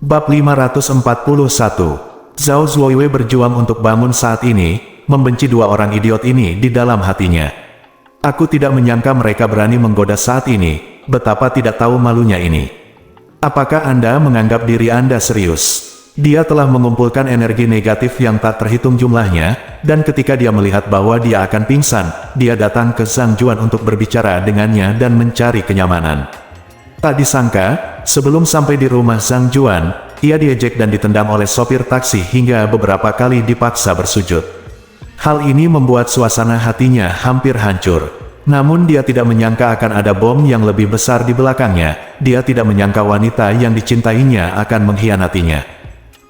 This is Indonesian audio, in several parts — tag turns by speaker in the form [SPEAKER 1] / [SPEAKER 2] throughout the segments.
[SPEAKER 1] Bab 541. Zhao Zuoyue berjuang untuk bangun saat ini, membenci dua orang idiot ini di dalam hatinya. Aku tidak menyangka mereka berani menggoda saat ini, betapa tidak tahu malunya ini. Apakah Anda menganggap diri Anda serius? Dia telah mengumpulkan energi negatif yang tak terhitung jumlahnya, dan ketika dia melihat bahwa dia akan pingsan, dia datang ke Zhang Juan untuk berbicara dengannya dan mencari kenyamanan. Tak disangka, sebelum sampai di rumah Zhang Juan, ia diejek dan ditendang oleh sopir taksi hingga beberapa kali dipaksa bersujud. Hal ini membuat suasana hatinya hampir hancur. Namun dia tidak menyangka akan ada bom yang lebih besar di belakangnya. Dia tidak menyangka wanita yang dicintainya akan mengkhianatinya.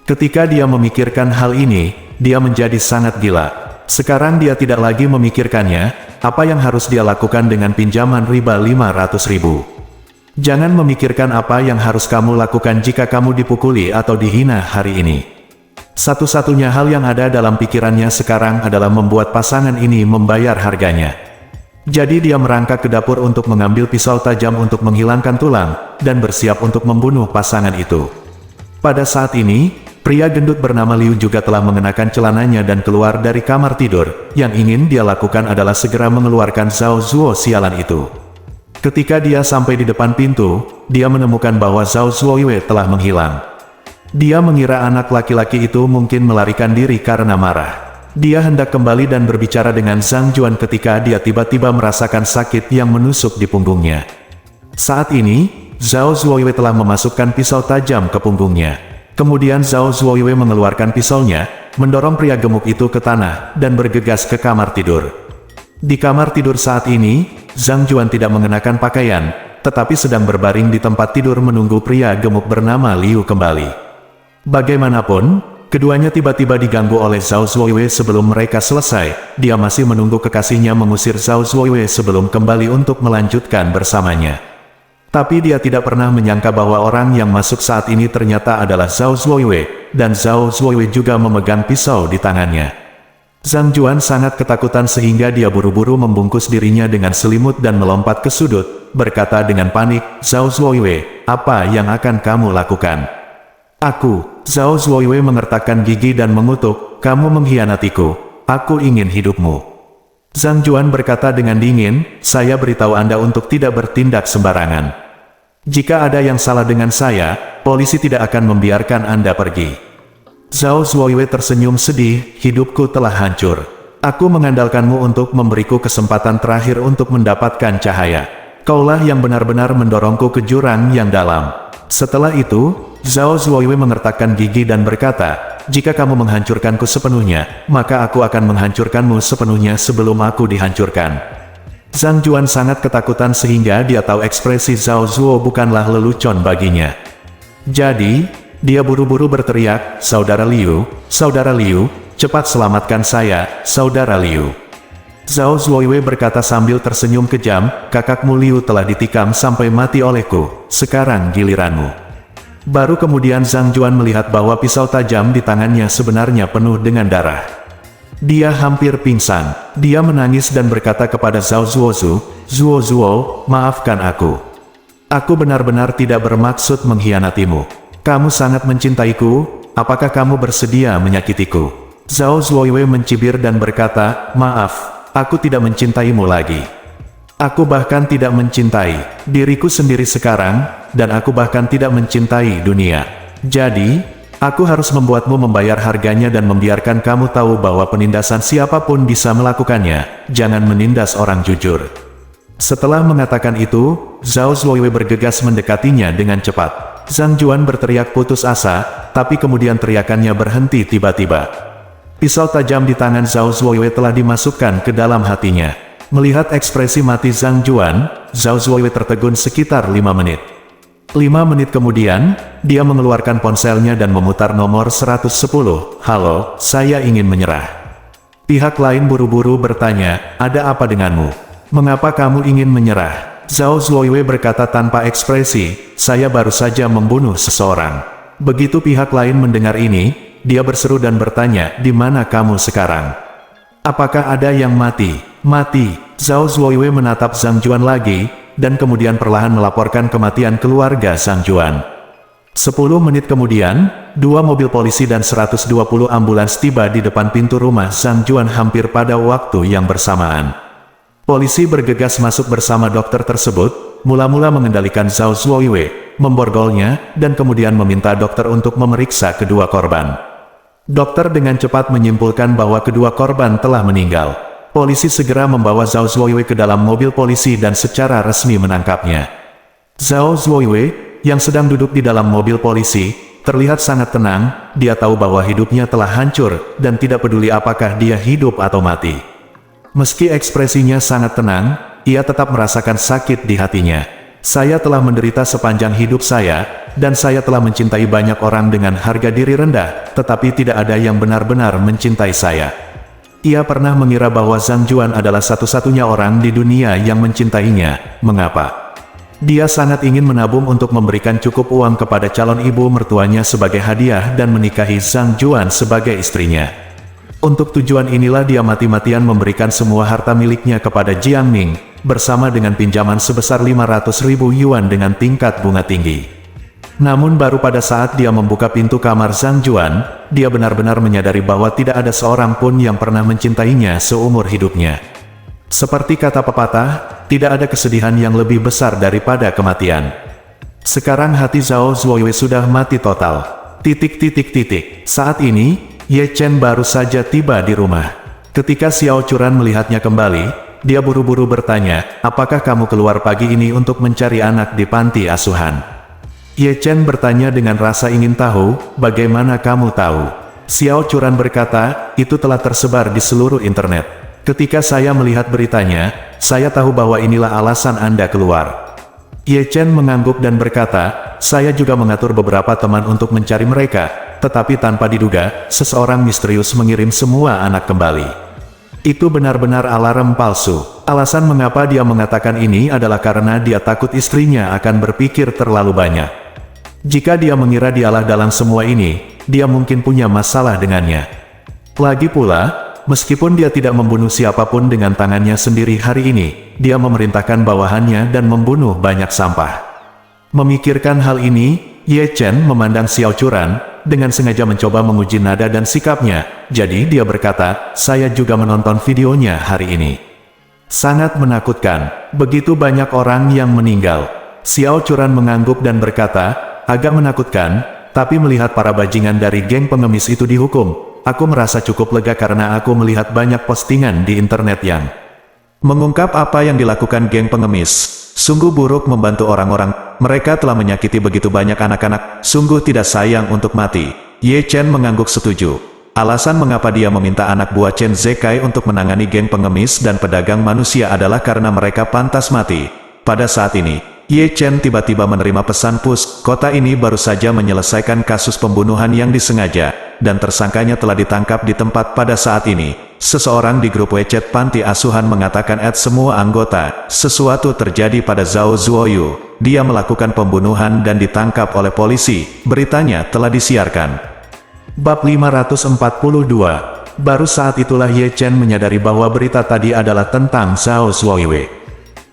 [SPEAKER 1] Ketika dia memikirkan hal ini, dia menjadi sangat gila. Sekarang dia tidak lagi memikirkannya, apa yang harus dia lakukan dengan pinjaman riba 500.000. Jangan memikirkan apa yang harus kamu lakukan jika kamu dipukuli atau dihina hari ini. Satu-satunya hal yang ada dalam pikirannya sekarang adalah membuat pasangan ini membayar harganya. Jadi dia merangkak ke dapur untuk mengambil pisau tajam untuk menghilangkan tulang, dan bersiap untuk membunuh pasangan itu. Pada saat ini, pria gendut bernama Liu juga telah mengenakan celananya dan keluar dari kamar tidur. Yang ingin dia lakukan adalah segera mengeluarkan Zhao Zuo sialan itu. Ketika dia sampai di depan pintu, dia menemukan bahwa Zhao Zuoyue telah menghilang. Dia mengira anak laki-laki itu mungkin melarikan diri karena marah. Dia hendak kembali dan berbicara dengan Zhang Juan ketika dia tiba-tiba merasakan sakit yang menusuk di punggungnya. Saat ini, Zhao Zuoyue telah memasukkan pisau tajam ke punggungnya. Kemudian Zhao Zuoyue mengeluarkan pisaunya, mendorong pria gemuk itu ke tanah, dan bergegas ke kamar tidur. Di kamar tidur saat ini, Zhang Juan tidak mengenakan pakaian, tetapi sedang berbaring di tempat tidur menunggu pria gemuk bernama Liu kembali. Bagaimanapun, keduanya tiba-tiba diganggu oleh Zhao Zuoyue sebelum mereka selesai. Dia masih menunggu kekasihnya mengusir Zhao Zuoyue sebelum kembali untuk melanjutkan bersamanya. Tapi dia tidak pernah menyangka bahwa orang yang masuk saat ini ternyata adalah Zhao Zuoyue, dan Zhao Zuoyue juga memegang pisau di tangannya. Zhang Juan sangat ketakutan sehingga dia buru-buru membungkus dirinya dengan selimut dan melompat ke sudut, berkata dengan panik, "Zhao Zuoyue, apa yang akan kamu lakukan?" "Aku," Zhao Zuoyue mengertakkan gigi dan mengutuk, "kamu mengkhianatiku. Aku ingin hidupmu." Zhang Juan berkata dengan dingin, "Saya beritahu Anda untuk tidak bertindak sembarangan. Jika ada yang salah dengan saya, polisi tidak akan membiarkan Anda pergi." Zhao Zuoyue tersenyum sedih, "Hidupku telah hancur. Aku mengandalkanmu untuk memberiku kesempatan terakhir untuk mendapatkan cahaya. Kaulah yang benar-benar mendorongku ke jurang yang dalam." Setelah itu, Zhao Zuoyue mengertakkan gigi dan berkata, "Jika kamu menghancurkanku sepenuhnya, maka aku akan menghancurkanmu sepenuhnya sebelum aku dihancurkan." Zhang Juan sangat ketakutan sehingga dia tahu ekspresi Zhao Zuo bukanlah lelucon baginya. Jadi, dia buru-buru berteriak, Saudara Liu, cepat selamatkan saya, Saudara Liu." Zhao Zuoyue berkata sambil tersenyum kejam, "Kakakmu Liu telah ditikam sampai mati olehku, sekarang giliranmu." Baru kemudian Zhang Juan melihat bahwa pisau tajam di tangannya sebenarnya penuh dengan darah. Dia hampir pingsan. Dia menangis dan berkata kepada Zhao Zuo, "Maafkan aku. Aku benar-benar tidak bermaksud mengkhianatimu. Kamu sangat mencintaiku, apakah kamu bersedia menyakitiku?" Zhao Zuoyue mencibir dan berkata, "Maaf, aku tidak mencintaimu lagi. Aku bahkan tidak mencintai diriku sendiri sekarang, dan aku bahkan tidak mencintai dunia. Jadi, aku harus membuatmu membayar harganya dan membiarkan kamu tahu bahwa penindasan siapapun bisa melakukannya. Jangan menindas orang jujur." Setelah mengatakan itu, Zhao Zuoyue bergegas mendekatinya dengan cepat. Zhang Juan berteriak putus asa, tapi kemudian teriakannya berhenti tiba-tiba. Pisau tajam di tangan Zhao Zuoyue telah dimasukkan ke dalam hatinya. Melihat ekspresi mati Zhang Juan, Zhao Zuoyue tertegun sekitar 5 menit. 5 menit kemudian, dia mengeluarkan ponselnya dan memutar nomor 110. "Halo, saya ingin menyerah." Pihak lain buru-buru bertanya, "Ada apa denganmu? Mengapa kamu ingin menyerah?" Zhao Zuoyue berkata tanpa ekspresi, "Saya baru saja membunuh seseorang." Begitu pihak lain mendengar ini, dia berseru dan bertanya, "Di mana kamu sekarang? Apakah ada yang mati?" "Mati." Zhao Zuoyue menatap Zhang Juan lagi, dan kemudian perlahan melaporkan kematian keluarga Zhang Juan. 10 menit kemudian, 2 mobil polisi dan 120 ambulans tiba di depan pintu rumah Zhang Juan hampir pada waktu yang bersamaan. Polisi bergegas masuk bersama dokter tersebut, mula-mula mengendalikan Zhao Zuoyue, memborgolnya, dan kemudian meminta dokter untuk memeriksa kedua korban. Dokter dengan cepat menyimpulkan bahwa kedua korban telah meninggal. Polisi segera membawa Zhao Zuoyue ke dalam mobil polisi dan secara resmi menangkapnya. Zhao Zuoyue, yang sedang duduk di dalam mobil polisi, terlihat sangat tenang. Dia tahu bahwa hidupnya telah hancur, dan tidak peduli apakah dia hidup atau mati. Meski ekspresinya sangat tenang, ia tetap merasakan sakit di hatinya. Saya telah menderita sepanjang hidup saya, dan saya telah mencintai banyak orang dengan harga diri rendah, tetapi tidak ada yang benar-benar mencintai saya. Ia pernah mengira bahwa Zhang Juan adalah satu-satunya orang di dunia yang mencintainya. Mengapa? Dia sangat ingin menabung untuk memberikan cukup uang kepada calon ibu mertuanya sebagai hadiah dan menikahi Zhang Juan sebagai istrinya. Untuk tujuan inilah dia mati-matian memberikan semua harta miliknya kepada Jiang Ming, bersama dengan pinjaman sebesar 500.000 yuan dengan tingkat bunga tinggi. Namun baru pada saat dia membuka pintu kamar Zhang Juan, dia benar-benar menyadari bahwa tidak ada seorang pun yang pernah mencintainya seumur hidupnya. Seperti kata pepatah, tidak ada kesedihan yang lebih besar daripada kematian. Sekarang hati Zhao Zuoyue sudah mati total. Saat ini, Ye Chen baru saja tiba di rumah. Ketika Xiao Churan melihatnya kembali, dia buru-buru bertanya, apakah kamu keluar pagi ini untuk mencari anak di panti asuhan? Ye Chen bertanya dengan rasa ingin tahu, bagaimana kamu tahu? Xiao Churan berkata, itu telah tersebar di seluruh internet. Ketika saya melihat beritanya, saya tahu bahwa inilah alasan Anda keluar. Ye Chen mengangguk dan berkata, saya juga mengatur beberapa teman untuk mencari mereka, tetapi tanpa diduga, seseorang misterius mengirim semua anak kembali. Itu benar-benar alarm palsu. Alasan mengapa dia mengatakan ini adalah karena dia takut istrinya akan berpikir terlalu banyak. Jika dia mengira dialah dalam semua ini, dia mungkin punya masalah dengannya. Lagi pula, meskipun dia tidak membunuh siapapun dengan tangannya sendiri hari ini, dia memerintahkan bawahannya dan membunuh banyak sampah. Memikirkan hal ini, Ye Chen memandang Xiao Churan, dengan sengaja mencoba menguji nada dan sikapnya, jadi dia berkata, saya juga menonton videonya hari ini. Sangat menakutkan, begitu banyak orang yang meninggal. Xiao Churan mengangguk dan berkata, agak menakutkan, tapi melihat para bajingan dari geng pengemis itu dihukum, aku merasa cukup lega karena aku melihat banyak postingan di internet yang mengungkap apa yang dilakukan geng pengemis. Sungguh buruk membantu orang-orang, mereka telah menyakiti begitu banyak anak-anak, sungguh tidak sayang untuk mati. Ye Chen mengangguk setuju. Alasan mengapa dia meminta anak buah Chen Zekai untuk menangani geng pengemis dan pedagang manusia adalah karena mereka pantas mati. Pada saat ini, Ye Chen tiba-tiba menerima pesan pus, kota ini baru saja menyelesaikan kasus pembunuhan yang disengaja, dan tersangkanya telah ditangkap di tempat pada saat ini. Seseorang di grup WeChat panti asuhan mengatakan semua anggota, sesuatu terjadi pada Zhao Zuoyu, dia melakukan pembunuhan dan ditangkap oleh polisi, beritanya telah disiarkan. Bab 542, baru saat itulah Ye Chen menyadari bahwa berita tadi adalah tentang Zhao Zuoyu.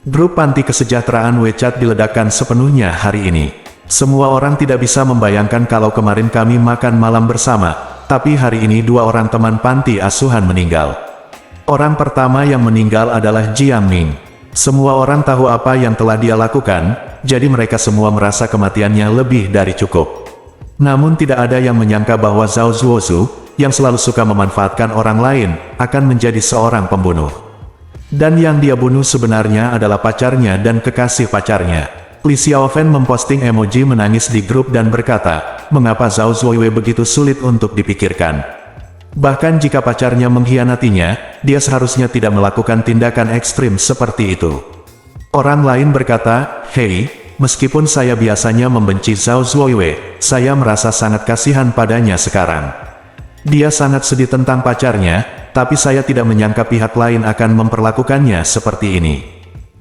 [SPEAKER 1] Grup panti kesejahteraan WeChat diledakkan sepenuhnya hari ini. Semua orang tidak bisa membayangkan kalau kemarin kami makan malam bersama, tapi hari ini 2 orang teman panti asuhan meninggal. Orang pertama yang meninggal adalah Jiang Ming. Semua orang tahu apa yang telah dia lakukan, jadi mereka semua merasa kematiannya lebih dari cukup. Namun tidak ada yang menyangka bahwa Zhao Zuozu, yang selalu suka memanfaatkan orang lain, akan menjadi seorang pembunuh. Dan yang dia bunuh sebenarnya adalah pacarnya dan kekasih pacarnya. Li Xiaofen memposting emoji menangis di grup dan berkata, mengapa Zhao Zuoyu begitu sulit untuk dipikirkan. Bahkan jika pacarnya mengkhianatinya, dia seharusnya tidak melakukan tindakan ekstrim seperti itu. Orang lain berkata, hei, meskipun saya biasanya membenci Zhao Zuoyu, saya merasa sangat kasihan padanya sekarang. Dia sangat sedih tentang pacarnya, tapi saya tidak menyangka pihak lain akan memperlakukannya seperti ini.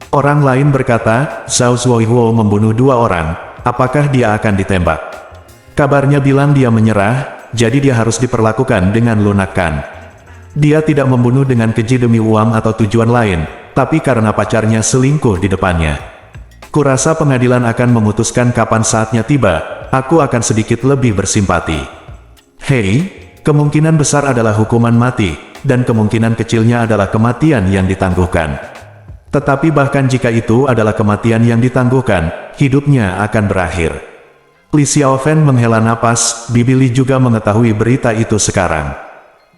[SPEAKER 1] Orang lain berkata, Zhao Zuoyu membunuh 2 orang, apakah dia akan ditembak? Kabarnya bilang dia menyerah, jadi dia harus diperlakukan dengan lunakan. Dia tidak membunuh dengan keji demi uang atau tujuan lain, tapi karena pacarnya selingkuh di depannya. Kurasa pengadilan akan memutuskan kapan saatnya tiba, aku akan sedikit lebih bersimpati. Hei, kemungkinan besar adalah hukuman mati, dan kemungkinan kecilnya adalah kematian yang ditangguhkan. Tetapi bahkan jika itu adalah kematian yang ditangguhkan, hidupnya akan berakhir. Li Xiaofen menghela napas, Bibi Li juga mengetahui berita itu sekarang.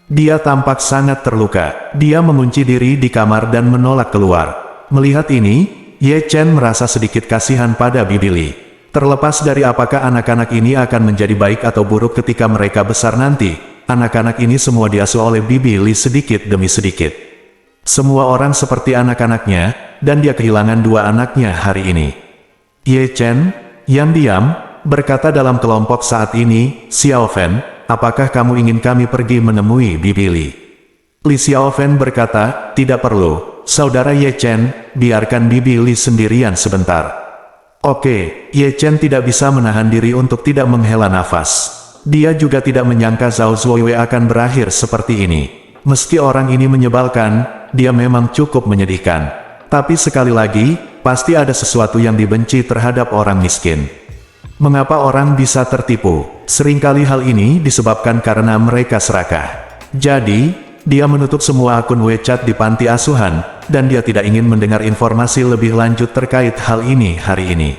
[SPEAKER 1] Dia tampak sangat terluka, dia mengunci diri di kamar dan menolak keluar. Melihat ini, Ye Chen merasa sedikit kasihan pada Bibi Li. Terlepas dari apakah anak-anak ini akan menjadi baik atau buruk ketika mereka besar nanti, anak-anak ini semua diasuh oleh Bibi Li sedikit demi sedikit. Semua orang seperti anak-anaknya, dan dia kehilangan dua anaknya hari ini. Ye Chen, yang diam, berkata dalam kelompok saat ini, Xiaofen, apakah kamu ingin kami pergi menemui Bibi Li? Li Xiaofen berkata, tidak perlu, saudara Ye Chen, biarkan Bibi Li sendirian sebentar. Oke, Ye Chen tidak bisa menahan diri untuk tidak menghela nafas. Dia juga tidak menyangka Zhao Zuoyue akan berakhir seperti ini. Meski orang ini menyebalkan, dia memang cukup menyedihkan. Tapi sekali lagi, pasti ada sesuatu yang dibenci terhadap orang miskin. Mengapa orang bisa tertipu? Seringkali hal ini disebabkan karena mereka serakah. Jadi, dia menutup semua akun WeChat di panti asuhan, dan dia tidak ingin mendengar informasi lebih lanjut terkait hal ini hari ini.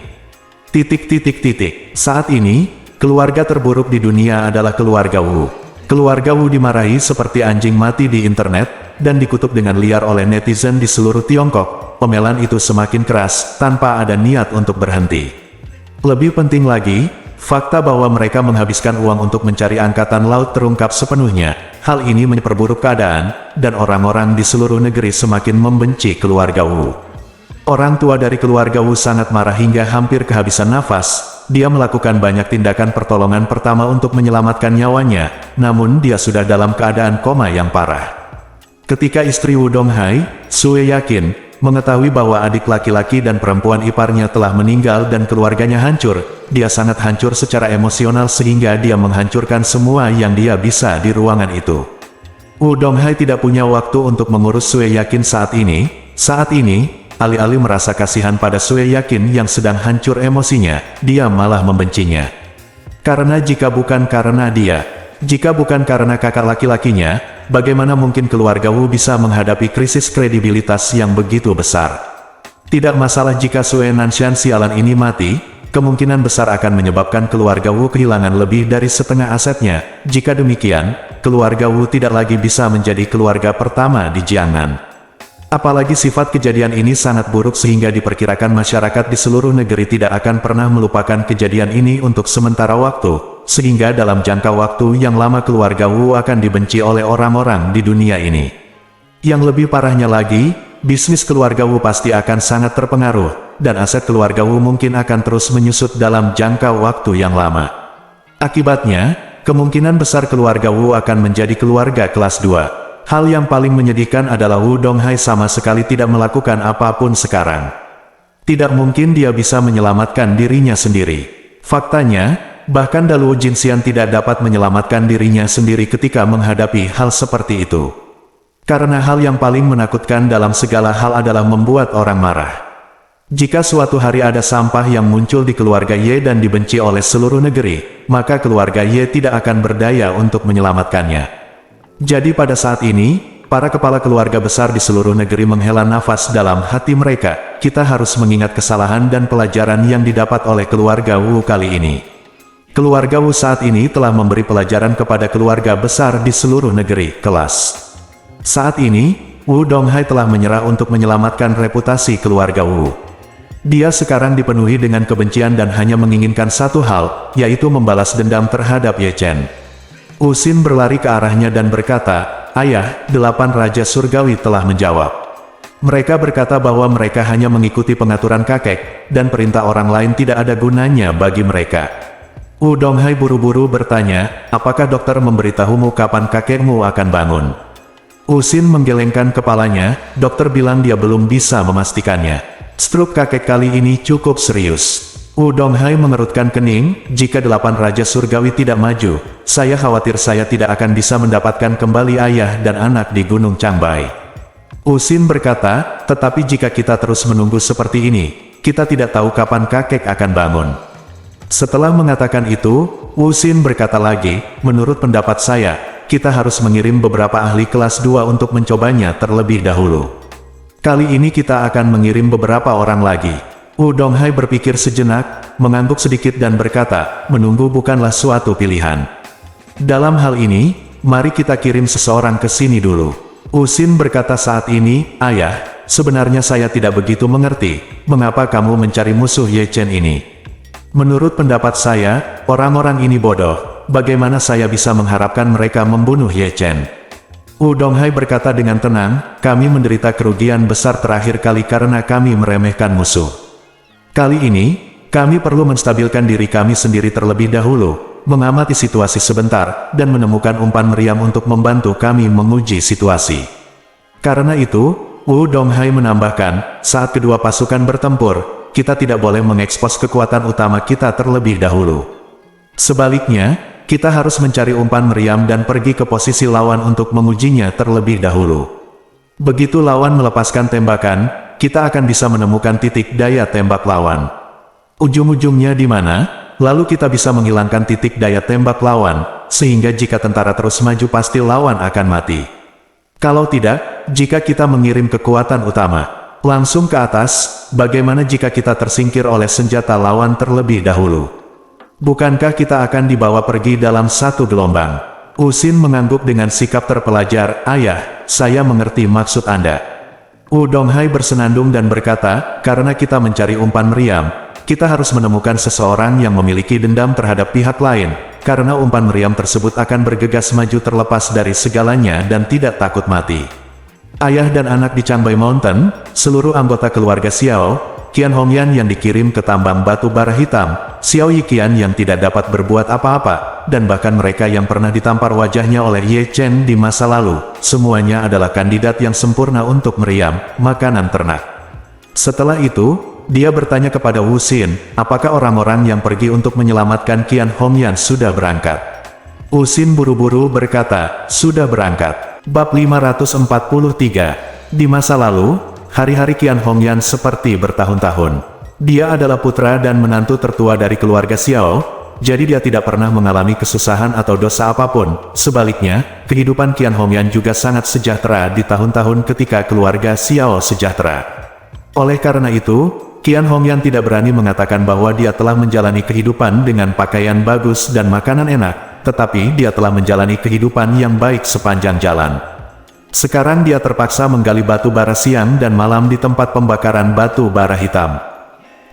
[SPEAKER 1] Saat ini, keluarga terburuk di dunia adalah keluarga Wu. Keluarga Wu dimarahi seperti anjing mati di internet, dan dikutuk dengan liar oleh netizen di seluruh Tiongkok. Pemelan itu semakin keras, tanpa ada niat untuk berhenti. Lebih penting lagi, fakta bahwa mereka menghabiskan uang untuk mencari angkatan laut terungkap sepenuhnya. Hal ini memperburuk keadaan, dan orang-orang di seluruh negeri semakin membenci keluarga Wu. Orang tua dari keluarga Wu sangat marah hingga hampir kehabisan nafas. Dia melakukan banyak tindakan pertolongan pertama untuk menyelamatkan nyawanya, namun dia sudah dalam keadaan koma yang parah. Ketika istri Wu Donghai, Sue yakin, mengetahui bahwa adik laki-laki dan perempuan iparnya telah meninggal dan keluarganya hancur, dia sangat hancur secara emosional sehingga dia menghancurkan semua yang dia bisa di ruangan itu. Wu Donghai tidak punya waktu untuk mengurus Sue Yakin saat ini. Alih-alih merasa kasihan pada Sue Yakin yang sedang hancur emosinya, dia malah membencinya. Karena jika bukan karena dia, jika bukan karena kakak laki-lakinya, bagaimana mungkin keluarga Wu bisa menghadapi krisis kredibilitas yang begitu besar? Tidak masalah jika Sue Nanshan sialan ini mati, kemungkinan besar akan menyebabkan keluarga Wu kehilangan lebih dari setengah asetnya. Jika demikian, keluarga Wu tidak lagi bisa menjadi keluarga pertama di Jiangnan. Apalagi sifat kejadian ini sangat buruk sehingga diperkirakan masyarakat di seluruh negeri tidak akan pernah melupakan kejadian ini untuk sementara waktu, sehingga dalam jangka waktu yang lama keluarga Wu akan dibenci oleh orang-orang di dunia ini. Yang lebih parahnya lagi, bisnis keluarga Wu pasti akan sangat terpengaruh, dan aset keluarga Wu mungkin akan terus menyusut dalam jangka waktu yang lama. Akibatnya, kemungkinan besar keluarga Wu akan menjadi keluarga kelas 2. Hal yang paling menyedihkan adalah Wu Donghai sama sekali tidak melakukan apapun sekarang. Tidak mungkin dia bisa menyelamatkan dirinya sendiri. Faktanya, bahkan Daluo Jinxian tidak dapat menyelamatkan dirinya sendiri ketika menghadapi hal seperti itu. Karena hal yang paling menakutkan dalam segala hal adalah membuat orang marah. Jika suatu hari ada sampah yang muncul di keluarga Ye dan dibenci oleh seluruh negeri, maka keluarga Ye tidak akan berdaya untuk menyelamatkannya. Jadi pada saat ini, para kepala keluarga besar di seluruh negeri menghela nafas dalam hati mereka. Kita harus mengingat kesalahan dan pelajaran yang didapat oleh keluarga Wu kali ini. Keluarga Wu saat ini telah memberi pelajaran kepada keluarga besar di seluruh negeri, kelas. Saat ini, Wu Donghai telah menyerah untuk menyelamatkan reputasi keluarga Wu. Dia sekarang dipenuhi dengan kebencian dan hanya menginginkan satu hal, yaitu membalas dendam terhadap Ye Chen. Usin berlari ke arahnya dan berkata, "Ayah, 8 Raja Surgawi telah menjawab." Mereka berkata bahwa mereka hanya mengikuti pengaturan kakek, dan perintah orang lain tidak ada gunanya bagi mereka. Wu Donghai buru-buru bertanya, "Apakah dokter memberitahumu kapan kakekmu akan bangun?" Usin menggelengkan kepalanya, dokter bilang dia belum bisa memastikannya. Stroke kakek kali ini cukup serius. Wu Donghai mengerutkan kening, jika 8 Raja Surgawi tidak maju, saya khawatir saya tidak akan bisa mendapatkan kembali ayah dan anak di Gunung Changbai. Usin berkata, tetapi jika kita terus menunggu seperti ini, kita tidak tahu kapan kakek akan bangun. Setelah mengatakan itu, Wu Xin berkata lagi, menurut pendapat saya, kita harus mengirim beberapa ahli kelas 2 untuk mencobanya terlebih dahulu. Kali ini kita akan mengirim beberapa orang lagi. Wu Donghai berpikir sejenak, mengangguk sedikit dan berkata, menunggu bukanlah suatu pilihan. Dalam hal ini, mari kita kirim seseorang ke sini dulu. Wu Xin berkata saat ini, ayah, sebenarnya saya tidak begitu mengerti, mengapa kamu mencari musuh Ye Chen ini. Menurut pendapat saya, orang-orang ini bodoh, bagaimana saya bisa mengharapkan mereka membunuh Ye Chen? Wu Donghai berkata dengan tenang, kami menderita kerugian besar terakhir kali karena kami meremehkan musuh. Kali ini, kami perlu menstabilkan diri kami sendiri terlebih dahulu, mengamati situasi sebentar, dan menemukan umpan meriam untuk membantu kami menguji situasi. Karena itu, Wu Donghai menambahkan, saat kedua pasukan bertempur, kita tidak boleh mengekspos kekuatan utama kita terlebih dahulu. Sebaliknya, kita harus mencari umpan meriam dan pergi ke posisi lawan untuk mengujinya terlebih dahulu. Begitu lawan melepaskan tembakan, kita akan bisa menemukan titik daya tembak lawan. Ujung-ujungnya di mana, lalu kita bisa menghilangkan titik daya tembak lawan, sehingga jika tentara terus maju pasti lawan akan mati. Kalau tidak, jika kita mengirim kekuatan utama langsung ke atas, bagaimana jika kita tersingkir oleh senjata lawan terlebih dahulu? Bukankah kita akan dibawa pergi dalam satu gelombang? Wu Xin mengangguk dengan sikap terpelajar, ayah, saya mengerti maksud Anda. Wu Donghai bersenandung dan berkata, karena kita mencari umpan meriam, kita harus menemukan seseorang yang memiliki dendam terhadap pihak lain, karena umpan meriam tersebut akan bergegas maju terlepas dari segalanya dan tidak takut mati. Ayah dan anak di Changbai Mountain, seluruh anggota keluarga Xiao, Qian Hongyan yang dikirim ke tambang batu bara hitam, Xiao Yiqian yang tidak dapat berbuat apa-apa, dan bahkan mereka yang pernah ditampar wajahnya oleh Ye Chen di masa lalu, semuanya adalah kandidat yang sempurna untuk meriam, makanan ternak. Setelah itu, dia bertanya kepada Wu Xin, apakah orang-orang yang pergi untuk menyelamatkan Qian Hongyan sudah berangkat? Wu Xin buru-buru berkata, sudah berangkat. Bab 543. Di masa lalu, hari-hari Qian Hongyan seperti bertahun-tahun. Dia adalah putra dan menantu tertua dari keluarga Xiao, jadi dia tidak pernah mengalami kesusahan atau dosa apapun. Sebaliknya, kehidupan Qian Hongyan juga sangat sejahtera di tahun-tahun ketika keluarga Xiao sejahtera. Oleh karena itu, Qian Hongyan tidak berani mengatakan bahwa dia telah menjalani kehidupan dengan pakaian bagus dan makanan enak, tetapi dia telah menjalani kehidupan yang baik sepanjang jalan. Sekarang dia terpaksa menggali batu bara siang dan malam di tempat pembakaran batu bara hitam.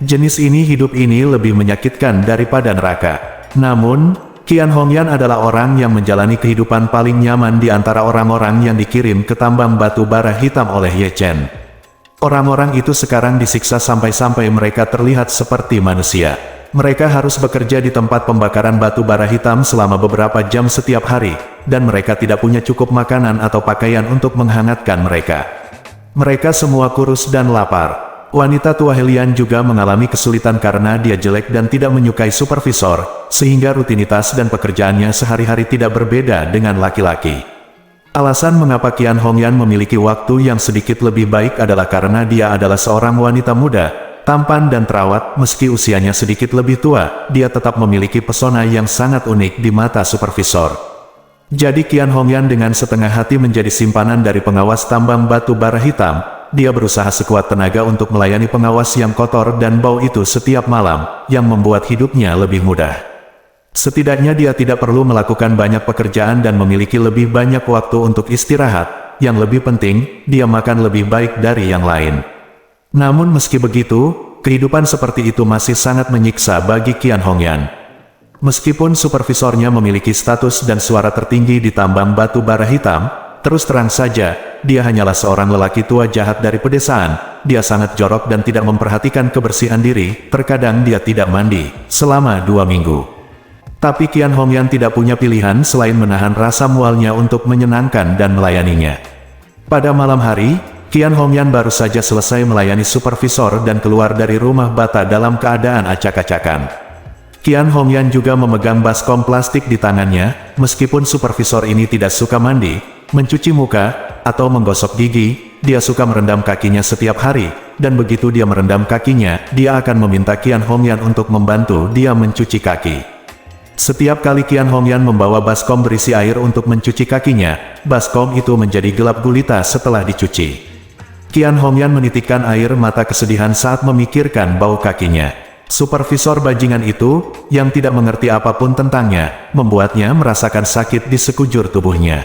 [SPEAKER 1] Jenis hidup ini lebih menyakitkan daripada neraka. Namun, Qian Hongyan adalah orang yang menjalani kehidupan paling nyaman di antara orang-orang yang dikirim ke tambang batu bara hitam oleh Ye Chen. Orang-orang itu sekarang disiksa sampai-sampai mereka terlihat seperti manusia. Mereka harus bekerja di tempat pembakaran batu bara hitam selama beberapa jam setiap hari, dan mereka tidak punya cukup makanan atau pakaian untuk menghangatkan mereka. Mereka semua kurus dan lapar. Wanita tua Helian juga mengalami kesulitan karena dia jelek dan tidak menyukai supervisor, sehingga rutinitas dan pekerjaannya sehari-hari tidak berbeda dengan laki-laki. Alasan mengapa Qian Hongyan memiliki waktu yang sedikit lebih baik adalah karena dia adalah seorang wanita muda, tampan dan terawat. Meski usianya sedikit lebih tua, dia tetap memiliki pesona yang sangat unik di mata supervisor. Jadi Qian Hongyan dengan setengah hati menjadi simpanan dari pengawas tambang batu bara hitam. Dia berusaha sekuat tenaga untuk melayani pengawas yang kotor dan bau itu setiap malam, yang membuat hidupnya lebih mudah. Setidaknya dia tidak perlu melakukan banyak pekerjaan dan memiliki lebih banyak waktu untuk istirahat. Yang lebih penting, dia makan lebih baik dari yang lain. Namun meski begitu, kehidupan seperti itu masih sangat menyiksa bagi Qian Hongyan. Meskipun supervisornya memiliki status dan suara tertinggi di tambang batu bara hitam, terus terang saja, dia hanyalah seorang lelaki tua jahat dari pedesaan. Dia sangat jorok dan tidak memperhatikan kebersihan diri, terkadang dia tidak mandi selama 2 minggu. Tapi Qian Hongyan tidak punya pilihan selain menahan rasa mualnya untuk menyenangkan dan melayaninya. Pada malam hari, Qian Hongyan baru saja selesai melayani supervisor dan keluar dari rumah bata dalam keadaan acak-acakan. Qian Hongyan juga memegang baskom plastik di tangannya. Meskipun supervisor ini tidak suka mandi, mencuci muka, atau menggosok gigi, dia suka merendam kakinya setiap hari, dan begitu dia merendam kakinya, dia akan meminta Qian Hongyan untuk membantu dia mencuci kaki. Setiap kali Qian Hongyan membawa baskom berisi air untuk mencuci kakinya, baskom itu menjadi gelap gulita setelah dicuci. Qian Hongyan menitikkan air mata kesedihan saat memikirkan bau kakinya. Supervisor bajingan itu, yang tidak mengerti apapun tentangnya, membuatnya merasakan sakit di sekujur tubuhnya.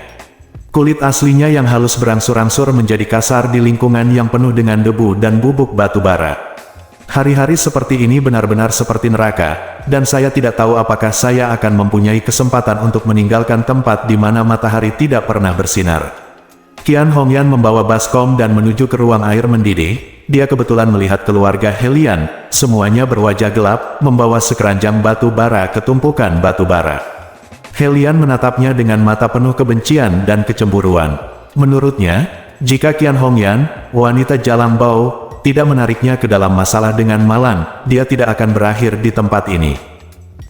[SPEAKER 1] Kulit aslinya yang halus berangsur-angsur menjadi kasar di lingkungan yang penuh dengan debu dan bubuk batu bara. Hari-hari seperti ini benar-benar seperti neraka, dan saya tidak tahu apakah saya akan mempunyai kesempatan untuk meninggalkan tempat di mana matahari tidak pernah bersinar. Qian Hongyan membawa baskom dan menuju ke ruang air mendidih. Dia kebetulan melihat keluarga Helian, semuanya berwajah gelap, membawa sekeranjang batu bara ke tumpukan batu bara. Helian menatapnya dengan mata penuh kebencian dan kecemburuan. Menurutnya, jika Qian Hongyan, wanita Jalang Bao, tidak menariknya ke dalam masalah dengan malang, dia tidak akan berakhir di tempat ini.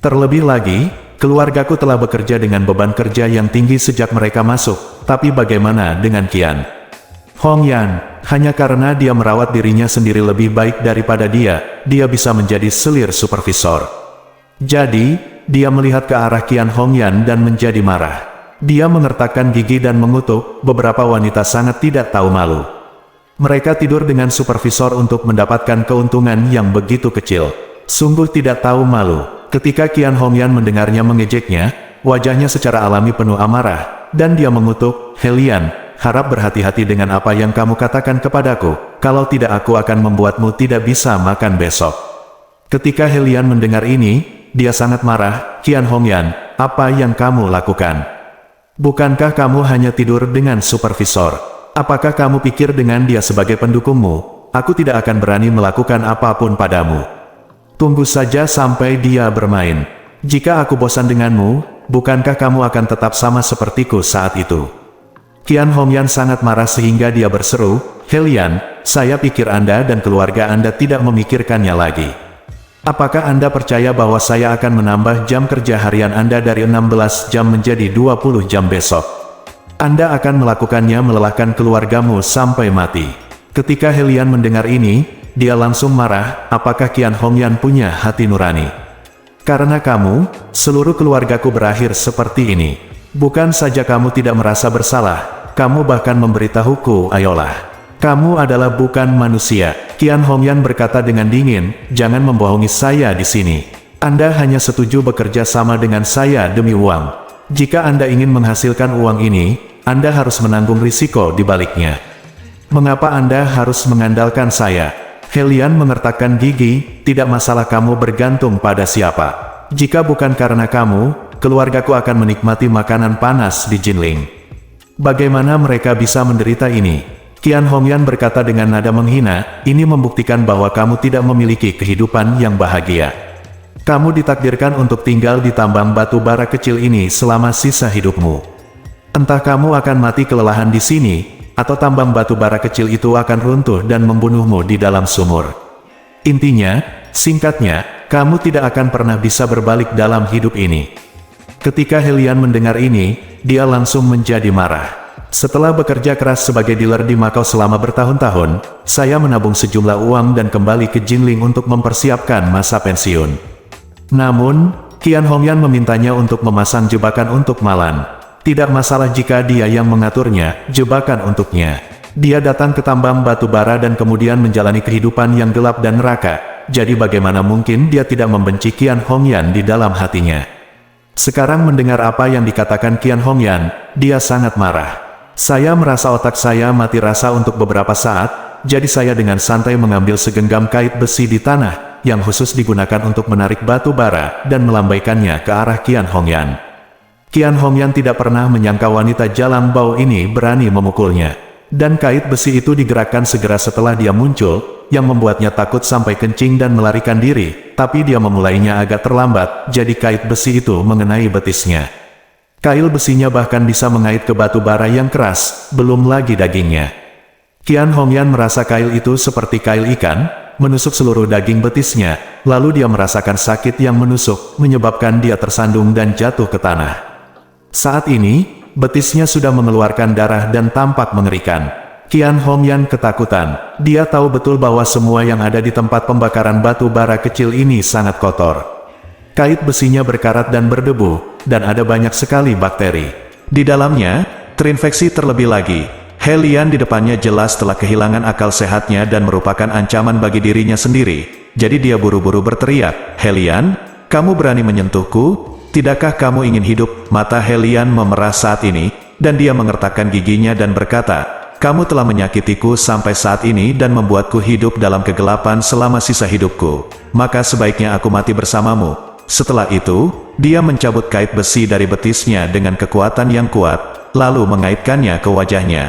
[SPEAKER 1] Terlebih lagi, keluargaku telah bekerja dengan beban kerja yang tinggi sejak mereka masuk, tapi bagaimana dengan Qian Hongyan? Hanya karena dia merawat dirinya sendiri lebih baik daripada dia bisa menjadi selir supervisor. Jadi, dia melihat ke arah Qian Hongyan dan menjadi marah. Dia mengertakkan gigi dan mengutuk, beberapa wanita sangat tidak tahu malu. Mereka tidur dengan supervisor untuk mendapatkan keuntungan yang begitu kecil. Sungguh tidak tahu malu. Ketika Qian Hongyan mendengarnya mengejeknya, wajahnya secara alami penuh amarah, dan dia mengutuk, Helian, harap berhati-hati dengan apa yang kamu katakan kepadaku, kalau tidak aku akan membuatmu tidak bisa makan besok. Ketika Helian mendengar ini, dia sangat marah. Qian Hongyan, apa yang kamu lakukan? Bukankah kamu hanya tidur dengan supervisor? Apakah kamu pikir dengan dia sebagai pendukungmu, aku tidak akan berani melakukan apapun padamu? Tunggu saja sampai dia bermain. Jika aku bosan denganmu, bukankah kamu akan tetap sama sepertiku saat itu? Qian Hongyan sangat marah sehingga dia berseru, Helian, saya pikir Anda dan keluarga Anda tidak memikirkannya lagi. Apakah Anda percaya bahwa saya akan menambah jam kerja harian Anda dari 16 jam menjadi 20 jam besok? Anda akan melakukannya melelahkan keluargamu sampai mati. Ketika Helian mendengar ini, dia langsung marah, apakah Qian Hongyan punya hati nurani? Karena kamu, seluruh keluargaku berakhir seperti ini. Bukan saja kamu tidak merasa bersalah, kamu bahkan memberitahuku, ayolah. Kamu adalah bukan manusia. Qian Hongyan berkata dengan dingin, jangan membohongi saya di sini. Anda hanya setuju bekerja sama dengan saya demi uang. Jika Anda ingin menghasilkan uang ini, Anda harus menanggung risiko di baliknya. Mengapa Anda harus mengandalkan saya? Helian mengertakkan gigi, tidak masalah kamu bergantung pada siapa. Jika bukan karena kamu, keluargaku akan menikmati makanan panas di Jinling. Bagaimana mereka bisa menderita ini? Qian Hongyan berkata dengan nada menghina, ini membuktikan bahwa kamu tidak memiliki kehidupan yang bahagia. Kamu ditakdirkan untuk tinggal di tambang batu bara kecil ini selama sisa hidupmu. Entah kamu akan mati kelelahan di sini, atau tambang batu bara kecil itu akan runtuh dan membunuhmu di dalam sumur. Intinya, singkatnya, kamu tidak akan pernah bisa berbalik dalam hidup ini. Ketika Helian mendengar ini, dia langsung menjadi marah. Setelah bekerja keras sebagai dealer di Macau selama bertahun-tahun, saya menabung sejumlah uang dan kembali ke Jinling untuk mempersiapkan masa pensiun. Namun, Qian Hongyan memintanya untuk memasang jebakan untuk Malan. Tidak masalah jika dia yang mengaturnya, jebakan untuknya. Dia datang ke tambang batu bara dan kemudian menjalani kehidupan yang gelap dan neraka, jadi bagaimana mungkin dia tidak membenci Qian Hongyan di dalam hatinya. Sekarang mendengar apa yang dikatakan Qian Hongyan, dia sangat marah. Saya merasa otak saya mati rasa untuk beberapa saat, jadi saya dengan santai mengambil segenggam kait besi di tanah, yang khusus digunakan untuk menarik batu bara, dan melambaikannya ke arah Qian Hongyan. Qian Hongyan tidak pernah menyangka wanita Jalang Bao ini berani memukulnya. Dan kait besi itu digerakkan segera setelah dia muncul, yang membuatnya takut sampai kencing dan melarikan diri, tapi dia memulainya agak terlambat, jadi kait besi itu mengenai betisnya. Kail besinya bahkan bisa mengait ke batu bara yang keras, belum lagi dagingnya. Qian Hongyan merasa kail itu seperti kail ikan, menusuk seluruh daging betisnya, lalu dia merasakan sakit yang menusuk, menyebabkan dia tersandung dan jatuh ke tanah. Saat ini, betisnya sudah mengeluarkan darah dan tampak mengerikan. Qian Hongyan ketakutan. Dia tahu betul bahwa semua yang ada di tempat pembakaran batu bara kecil ini sangat kotor. Kait besinya berkarat dan berdebu, dan ada banyak sekali bakteri. Di dalamnya, terinfeksi terlebih lagi. He Lian di depannya jelas telah kehilangan akal sehatnya dan merupakan ancaman bagi dirinya sendiri. Jadi dia buru-buru berteriak, "He Lian, kamu berani menyentuhku? Tidakkah kamu ingin hidup?" Mata He Lian memerah saat ini, dan dia mengertakkan giginya dan berkata, "Kamu telah menyakitiku sampai saat ini dan membuatku hidup dalam kegelapan selama sisa hidupku. Maka sebaiknya aku mati bersamamu." Setelah itu, dia mencabut kait besi dari betisnya dengan kekuatan yang kuat, lalu mengaitkannya ke wajahnya.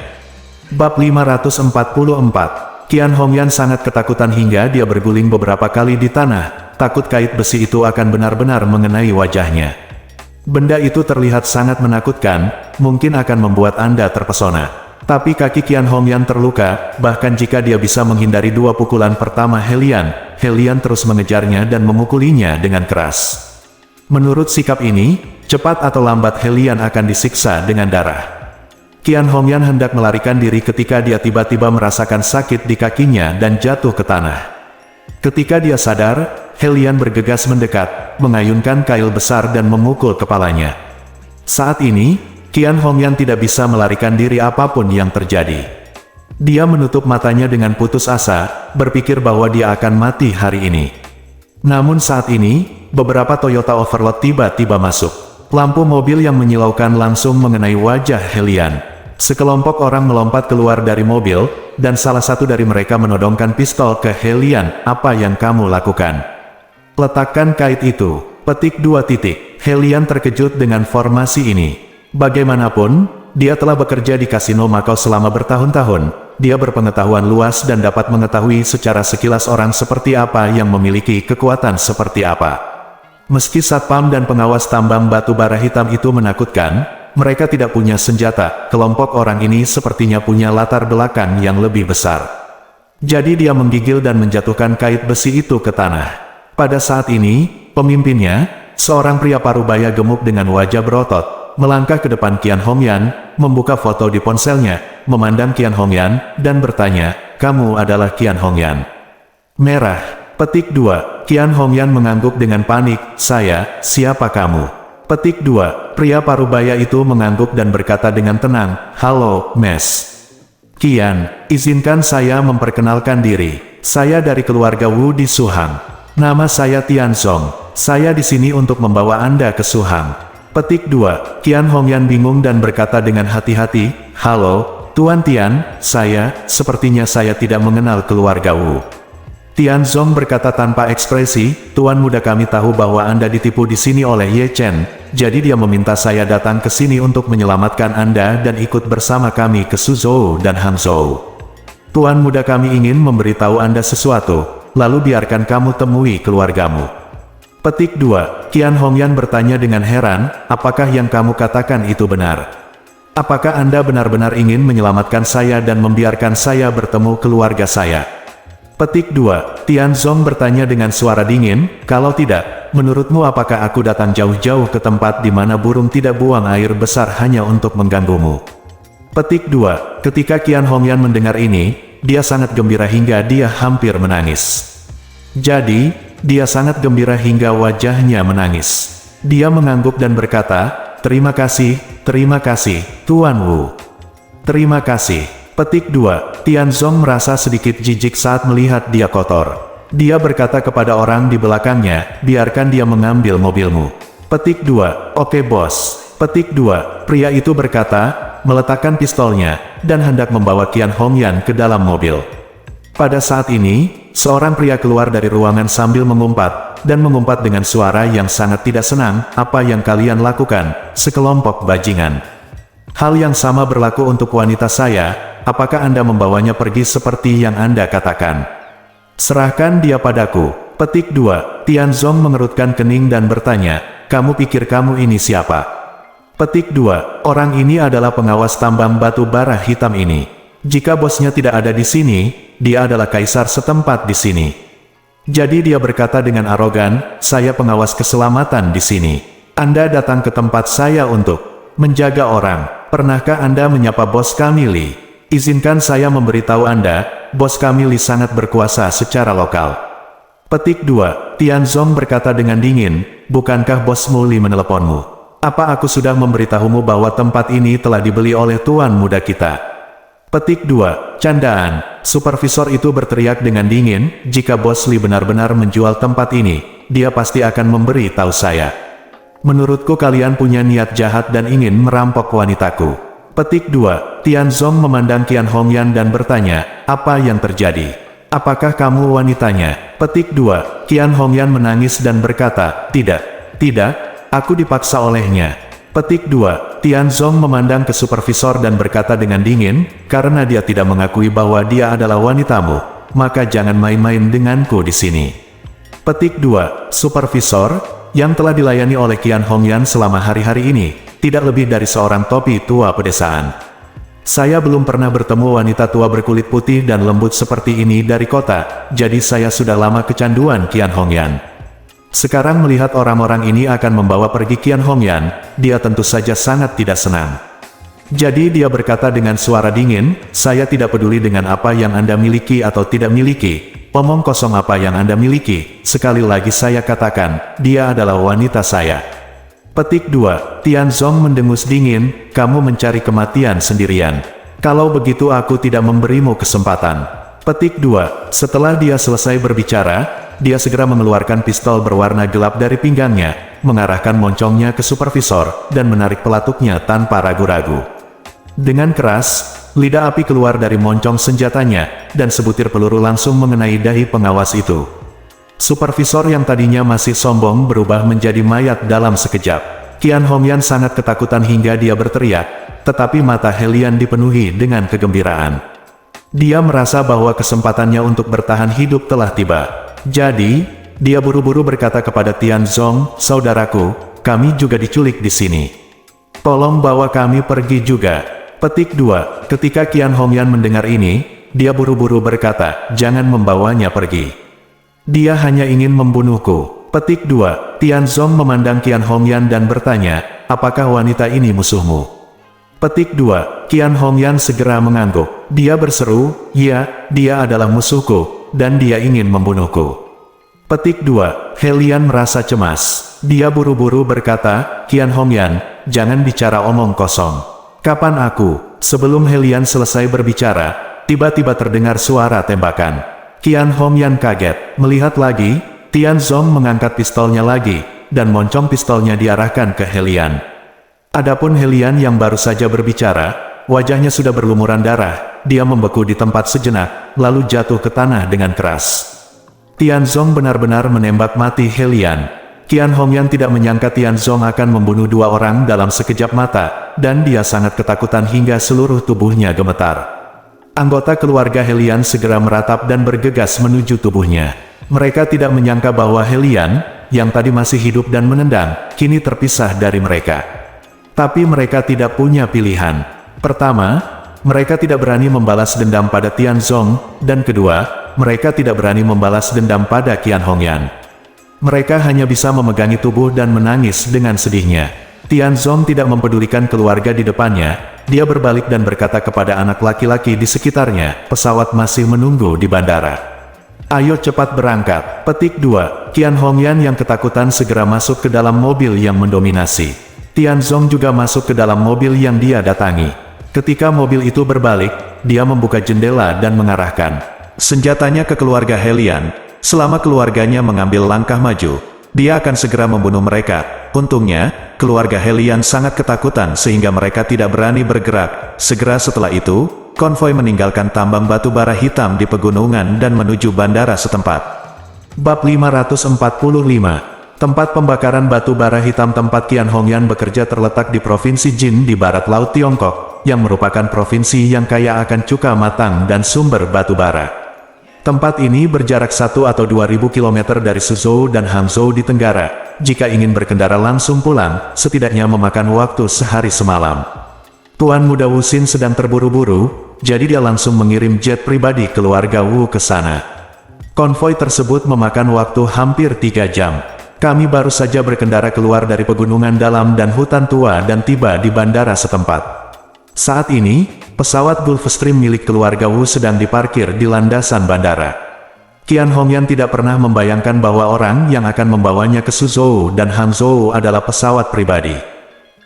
[SPEAKER 1] Bab 544. Qian Hongyan sangat ketakutan hingga dia berguling beberapa kali di tanah, takut kait besi itu akan benar-benar mengenai wajahnya. Benda itu terlihat sangat menakutkan, mungkin akan membuat Anda terpesona. Tapi kaki Qian Hongyan terluka, bahkan jika dia bisa menghindari dua pukulan pertama He Lian terus mengejarnya dan memukulinya dengan keras. Menurut sikap ini, cepat atau lambat He Lian akan disiksa dengan darah. Qian Hongyan hendak melarikan diri ketika dia tiba-tiba merasakan sakit di kakinya dan jatuh ke tanah. Ketika dia sadar, He Lian bergegas mendekat, mengayunkan kail besar dan memukul kepalanya. Saat ini, Qian Hongyan tidak bisa melarikan diri apapun yang terjadi. Dia menutup matanya dengan putus asa, berpikir bahwa dia akan mati hari ini. Namun saat ini, beberapa Toyota Overload tiba-tiba masuk. Lampu mobil yang menyilaukan langsung mengenai wajah He Lian. Sekelompok orang melompat keluar dari mobil, dan salah satu dari mereka menodongkan pistol ke He Lian. "Apa yang kamu lakukan?" "Letakkan kait itu." Petik 2 titik. He Lian terkejut dengan formasi ini. Bagaimanapun, dia telah bekerja di kasino Macau selama bertahun-tahun. Dia berpengetahuan luas dan dapat mengetahui secara sekilas orang seperti apa yang memiliki kekuatan seperti apa. Meski satpam dan pengawas tambang batu bara hitam itu menakutkan, mereka tidak punya senjata. Kelompok orang ini sepertinya punya latar belakang yang lebih besar. Jadi dia menggigil dan menjatuhkan kait besi itu ke tanah. Pada saat ini, pemimpinnya, seorang pria parubaya gemuk dengan wajah berotot, melangkah ke depan Qian Hongyan, membuka foto di ponselnya, memandang Qian Hongyan, dan bertanya, "Kamu adalah Qian Hongyan?" Merah. Petik 2. Qian Hongyan mengangguk dengan panik, siapa kamu?" Petik 2. Pria parubaya itu mengangguk dan berkata dengan tenang, "Halo, Mes. Qian, izinkan saya memperkenalkan diri. Saya dari keluarga Wu di Suhang. Nama saya Tian Zong. Saya di sini untuk membawa Anda ke Suhang." Petik 2. Qian Hongyan bingung dan berkata dengan hati-hati, "Halo, Tuan Tian, sepertinya saya tidak mengenal keluarga Wu." Tian Zong berkata tanpa ekspresi, "Tuan muda, kami tahu bahwa Anda ditipu di sini oleh Ye Chen, jadi dia meminta saya datang ke sini untuk menyelamatkan Anda dan ikut bersama kami ke Suzhou dan Hangzhou. Tuan muda, kami ingin memberitahu Anda sesuatu, lalu biarkan kamu temui keluargamu." Petik 2. Qian Hongyan bertanya dengan heran, "Apakah yang kamu katakan itu benar? Apakah Anda benar-benar ingin menyelamatkan saya dan membiarkan saya bertemu keluarga saya?" Petik 2. Tian Zong bertanya dengan suara dingin, "Kalau tidak, menurutmu apakah aku datang jauh-jauh ke tempat di mana burung tidak buang air besar hanya untuk mengganggumu?" Petik 2. Ketika Qian Hongyan mendengar ini, dia sangat gembira hingga dia hampir menangis. Jadi, dia sangat gembira hingga wajahnya menangis. Dia mengangguk dan berkata, terima kasih, Tuan Wu. Terima kasih." Petik 2. Tian Zong merasa sedikit jijik saat melihat dia kotor. Dia berkata kepada orang di belakangnya, "Biarkan dia mengambil mobilmu." Petik 2. "Oke bos." Petik 2. Pria itu berkata, meletakkan pistolnya, dan hendak membawa Qian Hongyan ke dalam mobil. Pada saat ini, seorang pria keluar dari ruangan sambil mengumpat, dan mengumpat dengan suara yang sangat tidak senang, "Apa yang kalian lakukan, sekelompok bajingan? Hal yang sama berlaku untuk wanita saya, apakah Anda membawanya pergi seperti yang Anda katakan? Serahkan dia padaku." Petik 2. Tian Zong mengerutkan kening dan bertanya, "Kamu pikir kamu ini siapa?" Petik 2. Orang ini adalah pengawas tambang batu bara hitam ini. Jika bosnya tidak ada di sini, dia adalah kaisar setempat di sini. Jadi dia berkata dengan arogan, "Saya pengawas keselamatan di sini. Anda datang ke tempat saya untuk menjaga orang. Pernahkah Anda menyapa bos kami, Li?" Izinkan saya memberitahu Anda, bos kami Li sangat berkuasa secara lokal. Petik 2. Tianzong berkata dengan dingin, bukankah bosmu Li meneleponmu? Apa aku sudah memberitahumu bahwa tempat ini telah dibeli oleh tuan muda kita? Petik 2. Candaan. Supervisor itu berteriak dengan dingin, jika bos Li benar-benar menjual tempat ini, dia pasti akan memberi tahu saya. Menurutku kalian punya niat jahat dan ingin merampok wanitaku. Petik 2. Tianzong memandang Qian Hongyan dan bertanya, apa yang terjadi? Apakah kamu wanitanya? Petik 2. Qian Hongyan menangis dan berkata, tidak, aku dipaksa olehnya. Petik 2. Tianzong memandang ke supervisor dan berkata dengan dingin, karena dia tidak mengakui bahwa dia adalah wanitamu, maka jangan main-main denganku di sini. Petik 2. Supervisor, yang telah dilayani oleh Qian Hongyan selama hari-hari ini, tidak lebih dari seorang topi tua pedesaan. Saya belum pernah bertemu wanita tua berkulit putih dan lembut seperti ini dari kota, jadi saya sudah lama kecanduan Qian Hongyan. Sekarang melihat orang-orang ini akan membawa pergi Qian Hongyan, dia tentu saja sangat tidak senang. Jadi dia berkata dengan suara dingin, saya tidak peduli dengan apa yang Anda miliki atau tidak miliki, omong kosong apa yang Anda miliki, sekali lagi saya katakan, dia adalah wanita saya. Petik 2. Tianzong mendengus dingin, kamu mencari kematian sendirian. Kalau begitu aku tidak memberimu kesempatan. Petik 2. Setelah dia selesai berbicara, dia segera mengeluarkan pistol berwarna gelap dari pinggangnya, mengarahkan moncongnya ke supervisor, dan menarik pelatuknya tanpa ragu-ragu. Dengan keras, lidah api keluar dari moncong senjatanya, dan sebutir peluru langsung mengenai dahi pengawas itu. Supervisor yang tadinya masih sombong berubah menjadi mayat dalam sekejap. Qian Hongyan sangat ketakutan hingga dia berteriak, tetapi mata Helian dipenuhi dengan kegembiraan. Dia merasa bahwa kesempatannya untuk bertahan hidup telah tiba. Jadi, dia buru-buru berkata kepada Tianzong, saudaraku, kami juga diculik di sini. Tolong bawa kami pergi juga. Petik 2. Ketika Qian Hongyan mendengar ini, dia buru-buru berkata, jangan membawanya pergi. Dia hanya ingin membunuhku. Petik 2. Tianzong memandang Qian Hongyan dan bertanya, apakah wanita ini musuhmu? Petik 2. Qian Hongyan segera mengangguk. Dia berseru, ya, dia adalah musuhku, dan dia ingin membunuhku. Petik 2. Helian merasa cemas. Dia buru-buru berkata, Qian Hongyan, jangan bicara omong kosong. Kapan aku? Sebelum Helian selesai berbicara, tiba-tiba terdengar suara tembakan. Qian Hongyan kaget, melihat lagi, Tianzong mengangkat pistolnya lagi, dan moncong pistolnya diarahkan ke Helian. Adapun Helian yang baru saja berbicara, wajahnya sudah berlumuran darah, dia membeku di tempat sejenak, lalu jatuh ke tanah dengan keras. Tianzong benar-benar menembak mati Helian. Qian Hongyan tidak menyangka Tianzong akan membunuh dua orang dalam sekejap mata, dan dia sangat ketakutan hingga seluruh tubuhnya gemetar. Anggota keluarga Helian segera meratap dan bergegas menuju tubuhnya. Mereka tidak menyangka bahwa Helian, yang tadi masih hidup dan menendang, kini terpisah dari mereka. Tapi mereka tidak punya pilihan. Pertama, mereka tidak berani membalas dendam pada Tianzong, dan kedua, mereka tidak berani membalas dendam pada Qian Hongyan. Mereka hanya bisa memegangi tubuh dan menangis dengan sedihnya. Tianzong tidak mempedulikan keluarga di depannya, dia berbalik dan berkata kepada anak laki-laki di sekitarnya, pesawat masih menunggu di bandara. Ayo cepat berangkat. Petik 2. Qian Hongyan yang ketakutan segera masuk ke dalam mobil yang mendominasi. Tianzong juga masuk ke dalam mobil yang dia datangi. Ketika mobil itu berbalik, dia membuka jendela dan mengarahkan senjatanya ke keluarga Helian. Selama keluarganya mengambil langkah maju, dia akan segera membunuh mereka. Untungnya, keluarga Helian sangat ketakutan sehingga mereka tidak berani bergerak. Segera setelah itu, konvoi meninggalkan tambang batu bara hitam di pegunungan dan menuju bandara setempat. Bab 545. Tempat pembakaran batu bara hitam tempat Qian Hongyan bekerja terletak di Provinsi Jin di barat laut Tiongkok, yang merupakan provinsi yang kaya akan cuka matang dan sumber batu bara. Tempat ini berjarak 1 atau 2.000 km dari Suzhou dan Hangzhou di Tenggara. Jika ingin berkendara langsung pulang, setidaknya memakan waktu sehari semalam. Tuan muda Wu Xin sedang terburu-buru, jadi dia langsung mengirim jet pribadi keluarga Wu ke sana. Konvoi tersebut memakan waktu hampir 3 jam. Kami baru saja berkendara keluar dari pegunungan dalam dan hutan tua dan tiba di bandara setempat. Saat ini, pesawat Gulfstream milik keluarga Wu sedang diparkir di landasan bandara. Qian Hongyan tidak pernah membayangkan bahwa orang yang akan membawanya ke Suzhou dan Hangzhou adalah pesawat pribadi.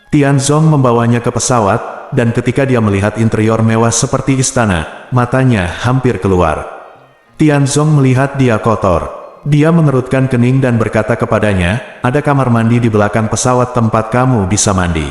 [SPEAKER 1] Tianzong membawanya ke pesawat, dan ketika dia melihat interior mewah seperti istana, matanya hampir keluar. Tianzong melihat dia kotor. Dia mengerutkan kening dan berkata kepadanya, "Ada kamar mandi di belakang pesawat tempat kamu bisa mandi.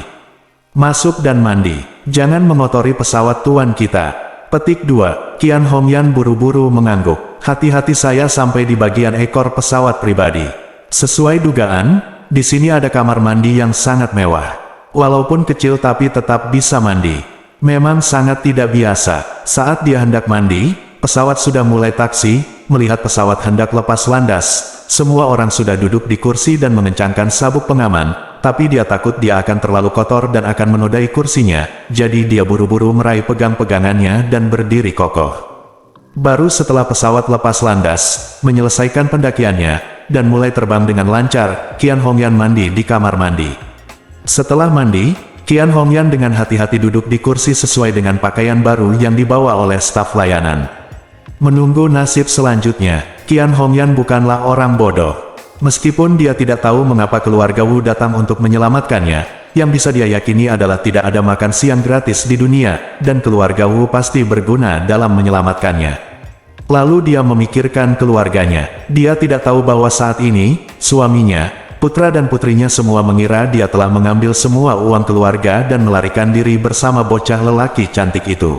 [SPEAKER 1] Masuk dan mandi, jangan mengotori pesawat tuan kita." Petik 2. Qian Hongyan buru-buru mengangguk. "Hati-hati saya sampai di bagian ekor pesawat pribadi." Sesuai dugaan, di sini ada kamar mandi yang sangat mewah. Walaupun kecil tapi tetap bisa mandi. Memang sangat tidak biasa. Saat dia hendak mandi, pesawat sudah mulai taksi. Melihat pesawat hendak lepas landas, semua orang sudah duduk di kursi dan mengencangkan sabuk pengaman, tapi dia takut dia akan terlalu kotor dan akan menodai kursinya, jadi dia buru-buru meraih pegang-pegangannya dan berdiri kokoh. Baru setelah pesawat lepas landas, menyelesaikan pendakiannya, dan mulai terbang dengan lancar, Qian Hongyan mandi di kamar mandi. Setelah mandi, Qian Hongyan dengan hati-hati duduk di kursi sesuai dengan pakaian baru yang dibawa oleh staf layanan. Menunggu nasib selanjutnya, Qian Hongyan bukanlah orang bodoh. Meskipun dia tidak tahu mengapa keluarga Wu datang untuk menyelamatkannya, yang bisa dia yakini adalah tidak ada makan siang gratis di dunia, dan keluarga Wu pasti berguna dalam menyelamatkannya. Lalu dia memikirkan keluarganya. Dia tidak tahu bahwa saat ini, suaminya, putra dan putrinya semua mengira dia telah mengambil semua uang keluarga dan melarikan diri bersama bocah lelaki cantik itu.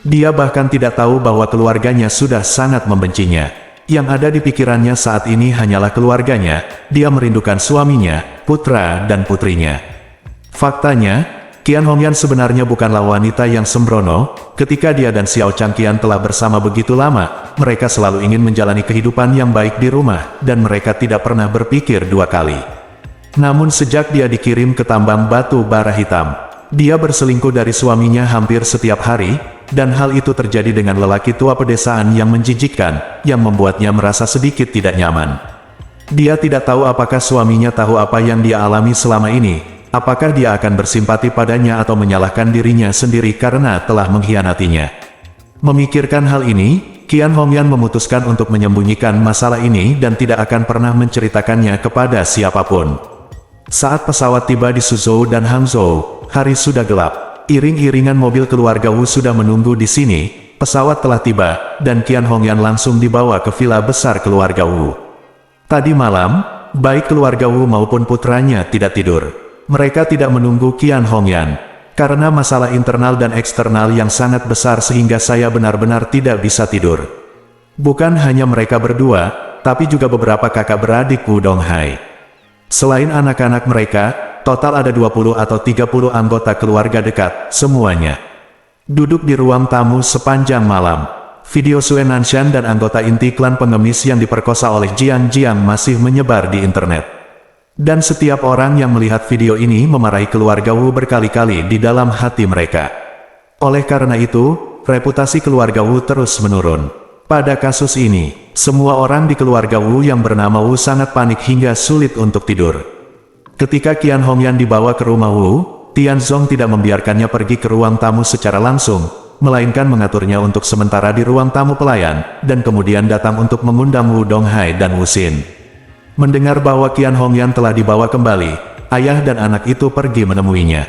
[SPEAKER 1] Dia bahkan tidak tahu bahwa keluarganya sudah sangat membencinya. Yang ada di pikirannya saat ini hanyalah keluarganya. Dia merindukan suaminya, putra dan putrinya. Faktanya, Qian Hongyan sebenarnya bukanlah wanita yang sembrono. Ketika dia dan Xiao Changqian telah bersama begitu lama, mereka selalu ingin menjalani kehidupan yang baik di rumah, dan mereka tidak pernah berpikir dua kali. Namun sejak dia dikirim ke tambang batu bara hitam, dia berselingkuh dari suaminya hampir setiap hari, dan hal itu terjadi dengan lelaki tua pedesaan yang menjijikkan, yang membuatnya merasa sedikit tidak nyaman. Dia tidak tahu apakah suaminya tahu apa yang dia alami selama ini, apakah dia akan bersimpati padanya atau menyalahkan dirinya sendiri karena telah mengkhianatinya. Memikirkan hal ini, Qian Hongyan memutuskan untuk menyembunyikan masalah ini dan tidak akan pernah menceritakannya kepada siapapun. Saat pesawat tiba di Suzhou dan Hangzhou, hari sudah gelap. Iring-iringan mobil keluarga Wu sudah menunggu di sini. Pesawat telah tiba, dan Qian Hongyan langsung dibawa ke villa besar keluarga Wu. Tadi malam, baik keluarga Wu maupun putranya tidak tidur. Mereka tidak menunggu Qian Hongyan, karena masalah internal dan eksternal yang sangat besar sehingga saya benar-benar tidak bisa tidur. Bukan hanya mereka berdua, tapi juga beberapa kakak beradik Wu Donghai. Selain anak-anak mereka, total ada 20 atau 30 anggota keluarga dekat, semuanya duduk di ruang tamu sepanjang malam. Video Sue Nanshan dan anggota inti klan pengemis yang diperkosa oleh Jiang Jiang masih menyebar di internet. Dan setiap orang yang melihat video ini memarahi keluarga Wu berkali-kali di dalam hati mereka. Oleh karena itu, reputasi keluarga Wu terus menurun. Pada kasus ini, semua orang di keluarga Wu yang bernama Wu sangat panik hingga sulit untuk tidur. Ketika Qian Hongyan dibawa ke rumah Wu, Tianzong tidak membiarkannya pergi ke ruang tamu secara langsung, melainkan mengaturnya untuk sementara di ruang tamu pelayan, dan kemudian datang untuk mengundang Wu Donghai dan Wu Xin. Mendengar bahwa Qian Hongyan telah dibawa kembali, ayah dan anak itu pergi menemuinya.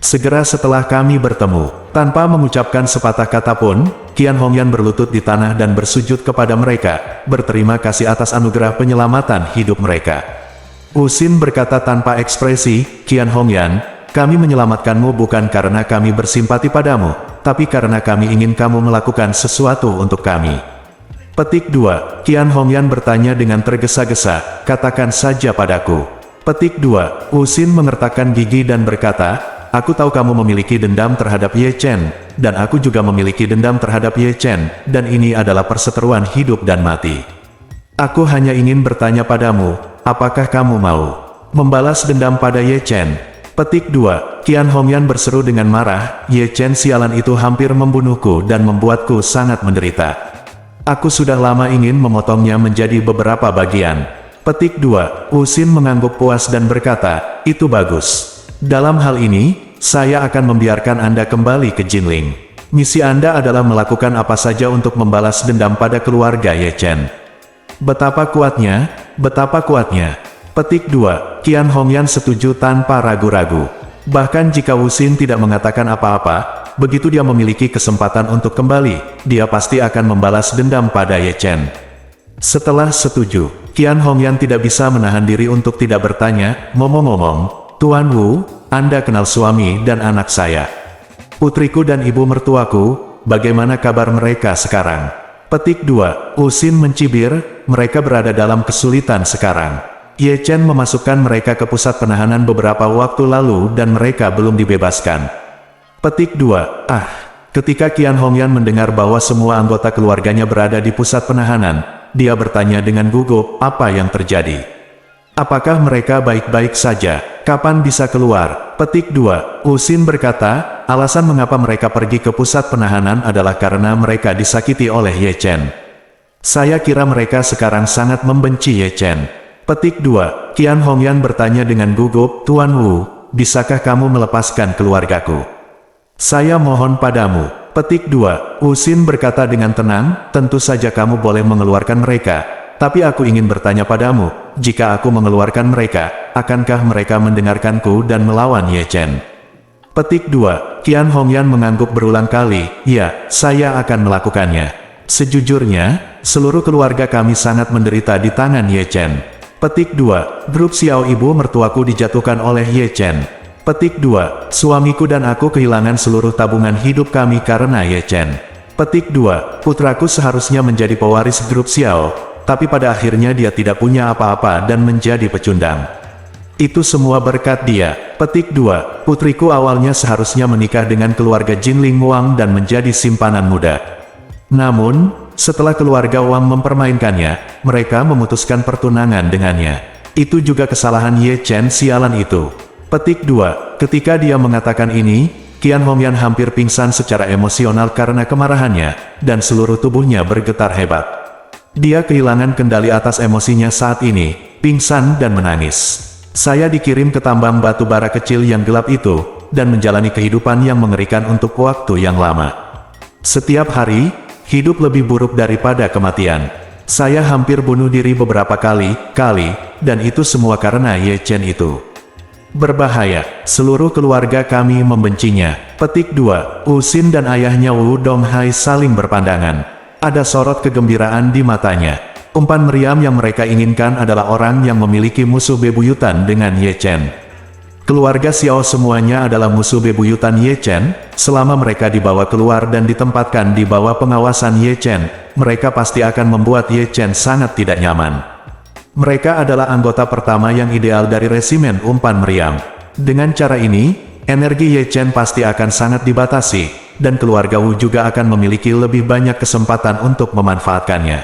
[SPEAKER 1] Segera setelah kami bertemu, tanpa mengucapkan sepatah kata pun, Qian Hongyan berlutut di tanah dan bersujud kepada mereka, berterima kasih atas anugerah penyelamatan hidup mereka. Wu Xin berkata tanpa ekspresi, "Qian Hongyan, kami menyelamatkanmu bukan karena kami bersimpati padamu, tapi karena kami ingin kamu melakukan sesuatu untuk kami." Petik 2. Qian Hongyan bertanya dengan tergesa-gesa, "Katakan saja padaku." Petik 2. Wu Xin mengertakkan gigi dan berkata, "Aku tahu kamu memiliki dendam terhadap Ye Chen, dan aku juga memiliki dendam terhadap Ye Chen, dan ini adalah perseteruan hidup dan mati. Aku hanya ingin bertanya padamu, apakah kamu mau membalas dendam pada Ye Chen?" Petik 2. Qian Hongyan berseru dengan marah, "Ye Chen sialan itu hampir membunuhku dan membuatku sangat menderita. Aku sudah lama ingin memotongnya menjadi beberapa bagian." Petik 2. Wu Xin mengangguk puas dan berkata, "Itu bagus. Dalam hal ini, saya akan membiarkan Anda kembali ke Jinling. Misi Anda adalah melakukan apa saja untuk membalas dendam pada keluarga Ye Chen. Betapa kuatnya, betapa kuatnya. Petik 2, Qian Hongyan setuju tanpa ragu-ragu. Bahkan jika Wu Xin tidak mengatakan apa-apa, begitu dia memiliki kesempatan untuk kembali, dia pasti akan membalas dendam pada Ye Chen. Setelah setuju, Qian Hongyan tidak bisa menahan diri untuk tidak bertanya, ngomong-ngomong, Tuan Wu, Anda kenal suami dan anak saya. Putriku dan ibu mertuaku, bagaimana kabar mereka sekarang? Petik 2, Wu Xin mencibir, mereka berada dalam kesulitan sekarang. Ye Chen memasukkan mereka ke pusat penahanan beberapa waktu lalu dan mereka belum dibebaskan. Petik 2, ketika Qian Hongyan mendengar bahwa semua anggota keluarganya berada di pusat penahanan, dia bertanya dengan gugup, apa yang terjadi? Apakah mereka baik-baik saja? Kapan bisa keluar? Petik 2, Wu Xin berkata, alasan mengapa mereka pergi ke pusat penahanan adalah karena mereka disakiti oleh Ye Chen. Saya kira mereka sekarang sangat membenci Ye Chen. Petik 2, Qian Hongyan bertanya dengan gugup, Tuan Wu, bisakah kamu melepaskan keluargaku? Saya mohon padamu. Petik 2, Wu Xin berkata dengan tenang, tentu saja kamu boleh mengeluarkan mereka, tapi aku ingin bertanya padamu, jika aku mengeluarkan mereka, akankah mereka mendengarkanku dan melawan Ye Chen? Petik 2, Qian Hongyan mengangguk berulang kali, ya, saya akan melakukannya. Sejujurnya, seluruh keluarga kami sangat menderita di tangan Ye Chen. Petik 2, grup Xiao ibu mertuaku dijatuhkan oleh Ye Chen. Petik 2, suamiku dan aku kehilangan seluruh tabungan hidup kami karena Ye Chen. Petik 2, putraku seharusnya menjadi pewaris grup Xiao, tapi pada akhirnya dia tidak punya apa-apa dan menjadi pecundang. Itu semua berkat dia. Petik 2, putriku awalnya seharusnya menikah dengan keluarga Jinling Wang dan menjadi simpanan muda. Namun, setelah keluarga Wang mempermainkannya, mereka memutuskan pertunangan dengannya. Itu juga kesalahan Ye Chen sialan itu. Petik 2, ketika dia mengatakan ini, Qian Hongyan hampir pingsan secara emosional karena kemarahannya, dan seluruh tubuhnya bergetar hebat. Dia kehilangan kendali atas emosinya saat ini, pingsan dan menangis. Saya dikirim ke tambang batu bara kecil yang gelap itu, dan menjalani kehidupan yang mengerikan untuk waktu yang lama. Setiap hari, hidup lebih buruk daripada kematian. Saya hampir bunuh diri beberapa kali, dan itu semua karena Ye Chen itu. Berbahaya, seluruh keluarga kami membencinya. Petik 2, Wu Xin dan ayahnya Wu Donghai saling berpandangan. Ada sorot kegembiraan di matanya. Umpan meriam yang mereka inginkan adalah orang yang memiliki musuh bebuyutan dengan Ye Chen. Keluarga Xiao semuanya adalah musuh bebuyutan Ye Chen. Selama mereka dibawa keluar dan ditempatkan di bawah pengawasan Ye Chen, mereka pasti akan membuat Ye Chen sangat tidak nyaman. Mereka adalah anggota pertama yang ideal dari resimen umpan meriam. Dengan cara ini, energi Ye Chen pasti akan sangat dibatasi, dan keluarga Wu juga akan memiliki lebih banyak kesempatan untuk memanfaatkannya.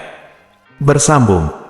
[SPEAKER 1] Bersambung.